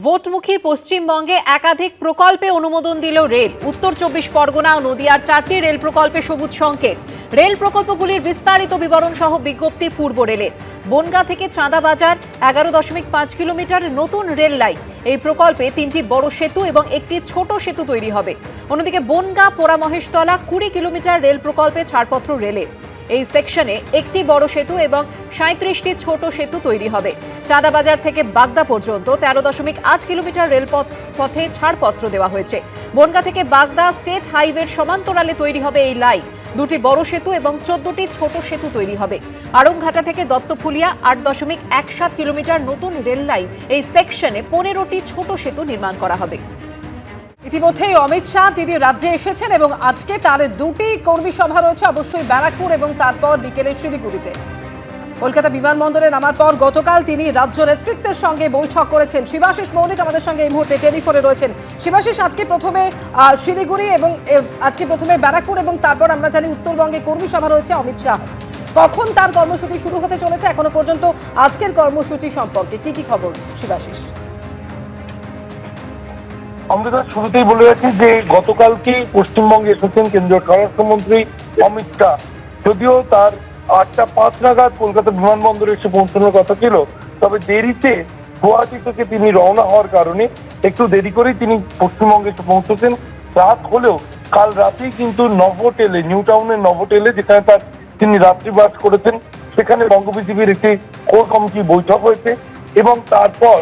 ভোটমুখী পশ্চিমবঙ্গে একাধিক প্রকল্পে অনুমোদন দিল রেল। উত্তর 24 পরগনা ও নদিয়ার 4টি রেল প্রকল্পে সবুজ সংকেত। রেল প্রকল্পগুলির বিস্তারিত বিবরণ সহ বিজ্ঞপ্তি পূর্ব রেলের। বনগাঁ থেকে চাঁদাবাজার 11.5 কিলোমিটার নতুন রেল লাইন। এই প্রকল্পে 3টি বড় সেতু এবং একটি ছোট সেতু তৈরি হবে। অন্যদিকে বনগাঁ পোড়ামহেশতলা 20 কিলোমিটার রেল প্রকল্পে ছাড়পত্র রেলের। এই সেকশনে একটি বড় সেতু এবং 37টি ছোট সেতু তৈরি হবে। চাঁদাবাজার থেকে বাগদা পর্যন্ত 13.8 কিলোমিটার রেলপথ পথে ছাড়পত্র দেওয়া হয়েছে। বনগাঁ থেকে বাগদা স্টেট হাইওয়ের সমান্তরালে তৈরি হবে এই লাইন। দুটি বড় সেতু এবং 14টি ছোট সেতু তৈরি হবে। আড়ংঘাটা থেকে দত্তফুলিয়া 8.17 কিলোমিটার নতুন রেল লাইন। এই সেকশনে 15টি ছোট সেতু নির্মাণ করা হবে। ইতিমধ্যেই অমিত শাহ তিনি রাজ্যে এসেছেন এবং আজকে তার দুটি কর্মী সভা রয়েছে, অবশ্যই ব্যারাকপুর এবং তারপর বিকেলে শিলিগুড়িতে। কলকাতা বিমানবন্দরে নামার পর গতকাল তিনি রাজ্য নেতৃত্বের সঙ্গে বৈঠক করেছেন। শিবাশিস মৌলিক আমাদের সঙ্গে এই মুহূর্তে টেলিফোনে রয়েছেন। শিবাশিস, আজকে প্রথমে শিলিগুড়ি এবং আজকে প্রথমে ব্যারাকপুর এবং তারপর আমরা জানি উত্তরবঙ্গে কর্মী সভা রয়েছে অমিত শাহ। কখন তার কর্মসূচি শুরু হতে চলেছে এখনো পর্যন্ত আজকের কর্মসূচি সম্পর্কে কি খবর শিবাশিস? আমরা শুরুতেই বলে রাখি যে গতকালকে পশ্চিমবঙ্গে এসেছেন কেন্দ্রীয় স্বরাষ্ট্রমন্ত্রী অমিত শাহ। যদিও তার 8:05 নাগাদ কলকাতা বিমানবন্দরে এসে পৌঁছানোর কথা ছিল, তবে দেরিতে গুয়াহাটি থেকে তিনি রওনা হওয়ার কারণে একটু দেরি করেই তিনি পশ্চিমবঙ্গে এসে পৌঁছেছেন। রাত হলেও কাল রাতেই কিন্তু নভোটেলে, নিউ টাউনের নভোটেলে, যেখানে তিনি রাত্রিবাস করেছেন, সেখানে বঙ্গবিজিবির একটি কোর কমিটি বৈঠক হয়েছে এবং তারপর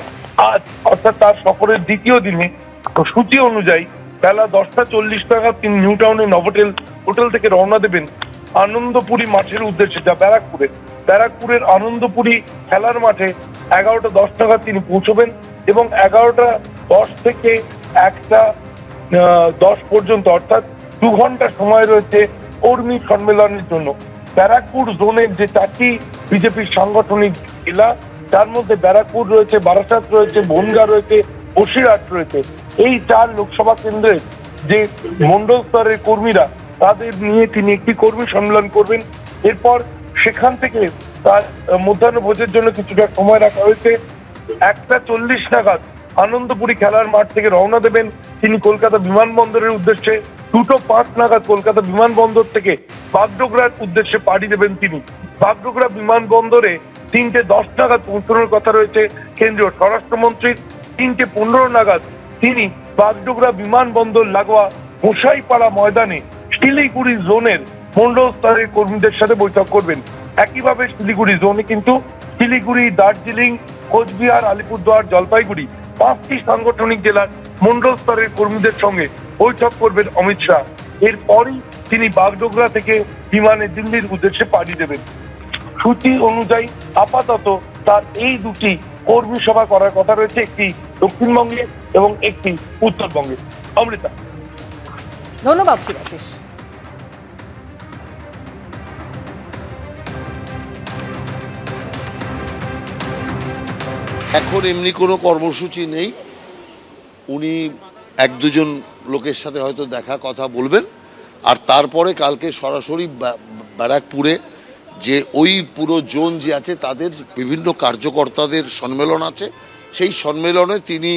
আজ অর্থাৎ তার সফরের দ্বিতীয় দিনে সূচি অনুযায়ী বেলা 10:40 নাগাদ তিনি নিউ টাউনের নভোটেল হোটেল থেকে রওনা দেবেন আনন্দপুরি মাঠের উদ্দেশ্যে, যা ব্যারাকপুরের আনন্দপুরি খেলার মাঠে 11:10 নাগাদ তিনি পৌঁছবেন এবং 11:10 থেকে 1:10 পর্যন্ত অর্থাৎ 2 ঘন্টা সময় রয়েছে কর্মী সম্মেলনের জন্য। ব্যারাকপুর জোনের যে 4টি বিজেপির সাংগঠনিক জেলা, তার মধ্যে ব্যারাকপুর রয়েছে, বারাসাত রয়েছে, বনগাঁ রয়েছে, বসিরহাট রয়েছে। এই 4 লোকসভা কেন্দ্রের যে মন্ডল স্তরের কর্মীরা, তাদের নিয়ে তিনি একটি কর্মী সম্মেলন করবেন। এরপর সেখান থেকে তার মধ্যাহ্ন ভোজের জন্য কিছুটা সময় রাখা হয়েছে। 1:40 নাগাদ আনন্দপুরি খেলার মাঠ থেকে রওনা দেবেন তিনি কলকাতা বিমানবন্দরের উদ্দেশ্যে। 2:05 নাগাদ কলকাতা বিমানবন্দর থেকে বাগডোগরার উদ্দেশ্যে পাড়ি দেবেন তিনি। বাগডোগরা বিমানবন্দরে 3:10 নাগাদ পৌঁছানোর কথা রয়েছে কেন্দ্রীয় স্বরাষ্ট্রমন্ত্রীর। 3:15 নাগাদ তিনি বাগডোগরা বিমানবন্দর লাগোয়া গোসাইপাড়া ময়দানে শিলিগুড়ি জোনের মন্ডল স্তরের কর্মীদের সাথে বৈঠক করবেন। একইভাবে শিলিগুড়ি জোনে কিন্তু শিলিগুড়ি, দার্জিলিং, কোচবিহার, আলিপুরদুয়ার, জলপাইগুড়ি 5টি সাংগঠনিক জেলার মন্ডল স্তরের কর্মীদের সঙ্গে বৈঠক করবেন অমিত শাহ। এরপরই তিনি বাগডোগরা থেকে বিমানে দিল্লির উদ্দেশ্যে পাড়ি দেবেন। সূচি অনুযায়ী আপাতত তার এই দুটি কর্মী সভা করার কথা রয়েছে, একটি দক্ষিণবঙ্গে এবং একটি উত্তরবঙ্গে। অমৃতা। ধন্যবাদ শিবাশিস। এখন এমনি কোনো কর্মসূচি নেই। উনি 1-2 লোকের সাথে হয়তো দেখা কথা বলবেন, আর তারপরে কালকে সরাসরি ব্যারাকপুরে যে ওই পুরো জোন যে আছে তাদের বিভিন্ন কার্যকর্তাদের সম্মেলন আছে, সেই সম্মেলনে তিনি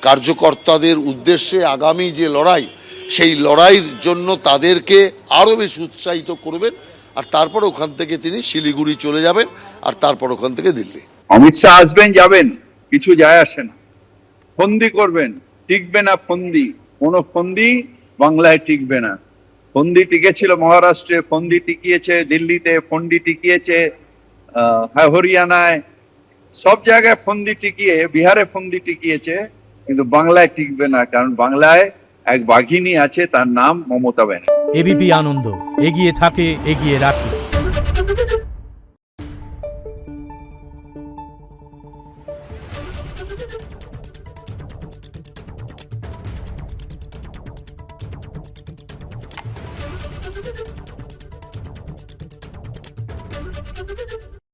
কার্যকর্তাদের উদ্দেশ্যে আগামী যে লড়াই, সেই লড়াইয়ের জন্য তাদেরকে আরও বেশি উৎসাহিত করবেন। আর তারপর ওখান থেকে তিনি শিলিগুড়ি চলে যাবেন, আর তারপর ওখান থেকে দিল্লি। অমিত শাহ আসবেন যাবেন কিছু যায় আসে না, ফন্দি করবেন, টিকবে না ফন্দি, কোনো ফন্দি বাংলায় টিকবে না। ফন্দি টিকেছিল মহারাষ্ট্রে, ফন্দি টিকিয়েছে দিল্লিতে, ফন্দি টিকিয়েছে হরিয়ানায়, সব জায়গায় ফন্দি টিকিয়ে, বিহারে ফন্দি টিকিয়েছে, কিন্তু বাংলায় টিকবে না, কারণ বাংলায় এক বাঘিনী আছে, তার নাম মমতা ব্যানার্জি। এবিপি আনন্দ, এগিয়ে থাকে, এগিয়ে রাখে।